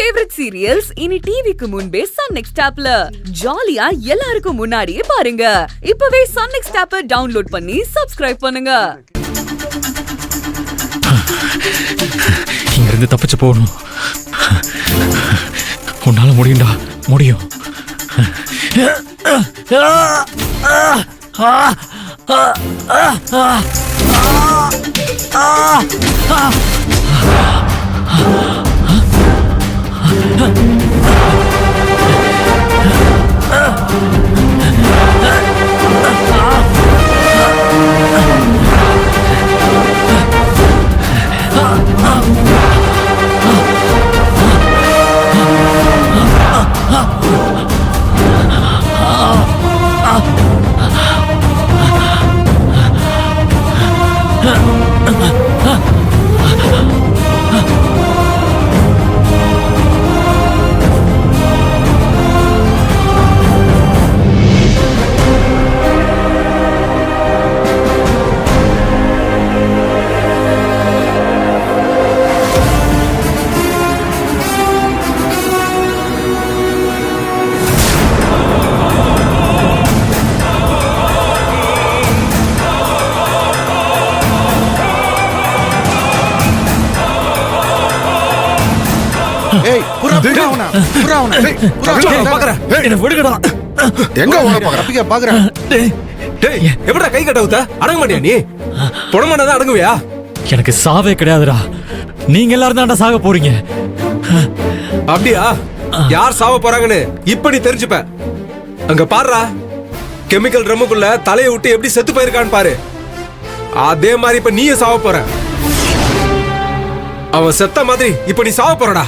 Favourite serials இனி டிவிக்கு முன்பே சன் நெக்ஸ்ட் ஆப்ல ஜாலியா எல்லாருக்கும் முன்னாடியே பாருங்க. இப்பவே சன் நெக்ஸ்ட் ஆப்பை டவுன்லோட் பண்ணி சப்ஸ்கிரைப் பண்ணுங்க. இங்க இருந்து தப்பிச்சு போகணும். உன்னால முடியும்டா, முடியும். கை கட்ட அடங்க மாட்டியா நீ? புடமாட்டா அடங்குவியா? எனக்கு சாவே கிடையாதுடா. நீங்க எல்லாரும் தான்டா சாக போறீங்க. அப்படியா? யார் சாவ போறாங்கன்னு இப்ப நீ தெரிஞ்சுப்ப. அங்க பாருடா, கெமிக்கல் ட்ரம்முக்குள்ள தலையை விட்டு எப்படி செத்து போயிருக்கான்னு பாரு. அதே மாதிரி இப்ப நீயே சாவ போற. அவன் செத்த மாதிரி இப்ப நீ சாவ போறடா.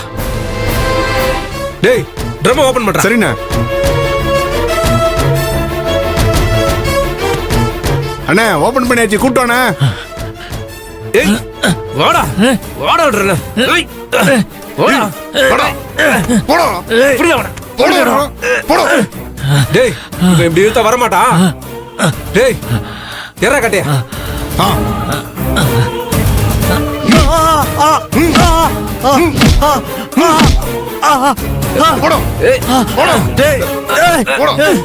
டேய், ட்ரம் ஓபன் பண்றா. சரிண்ணே. அண்ணே, ஓபன் பண்ணியாச்சு, கூட்டோண்ணே. ஏய், வாடா வாடான்றல. ஏய், வாடா வாடா போடா. இப்படி வாடா. போடா. போடா. டேய், இவன் இப்படி இழுத்தா வர மாட்டான். டேய், எற கட்டியா. போடா. ஏய், போடா. டேய், போடா. டேய்,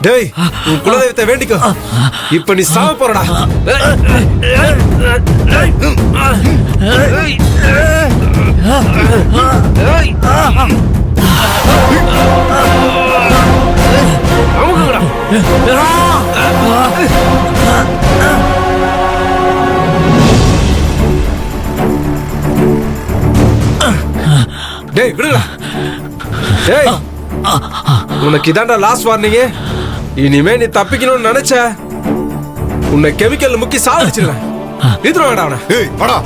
டேய், உன் குலதெய்வத்தை வேண்டிக்கோ. இப்ப நீ சாவ போறடா. டேய், விடுடா. டேய், உனக்கு இதாண்டா லாஸ்ட் வார்னிங். இனிமே நீ தப்பிக்கணும்னு நினைச்ச உன்னை கெமிக்கல் முக்கி சாவடிச்சிருவேன். இது வேண்டாம் அவனை. ஏய், வாடா.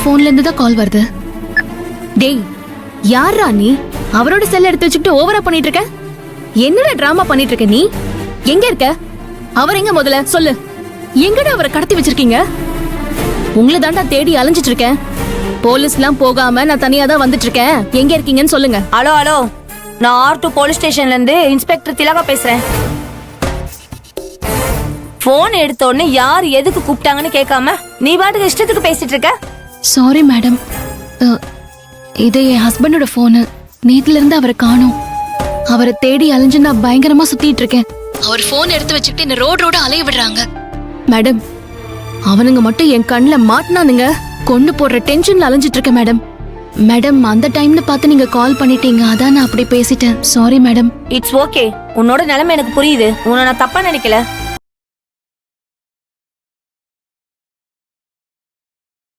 போன்ல இருந்து தான் கால் வருது. டேய், யாரா நீ? அவரோட செல்ல எடுத்து வச்சுக்கிட்டு ஓவரா பண்ணிட்டு இருக்க. என்னடா டிராமா பண்ணிட்டு இருக்க நீ? எங்க இருக்க? அவர் எங்க முதல்ல சொல்லு. எங்கடா அவரை கடத்தி வச்சிருக்கீங்க? உங்களை தாண்டா தேடி அலைஞ்சிட்டு இருக்கேன். போலீஸ்லாம் போகாம நான் தனியா தான் வந்துட்டு இருக்கேன். எங்க இருக்கீங்கன்னு சொல்லுங்க. ஹலோ ஹலோ, நான் R2 போலீஸ் ஸ்டேஷன்ல இருந்து இன்ஸ்பெக்டர் திலகா பேசுறேன். போன் எடுத்த உடனே யார் எதுக்கு கூப்பிட்டாங்கன்னு கேட்காம நீ பாட்டுக்கு இஷ்டத்துக்கு பேசிட்டு இருக்க. சாரி மேடம், இது என் ஹஸ்பண்டோட போனு. நேத்துல இருந்து அவரை காணோம். அவரை தேடி அலைஞ்சு நான் பயங்கரமா சுத்திட்டு இருக்கேன். அவர் போன் எடுத்து வச்சுக்கிட்டு என்ன ரோட அலைய விடுறாங்க. மேடம், அவனுங்க மட்டும் என் கண்ணுல மாட்டினானுங்க. கொண்டு போடுற டென்ஷன்ல அலைஞ்சிட்டு இருக்கேன் மேடம். மேடம், அந்த டைம்ல பார்த்து நீங்க கால் பண்ணிட்டீங்க, அதான் நான் அப்படி பேசிட்டேன். Sorry madam. இட்ஸ் ஓகே, உன்னோட நிலைமை எனக்கு புரியுது. உன்னை நான் தப்பா நினைக்கல.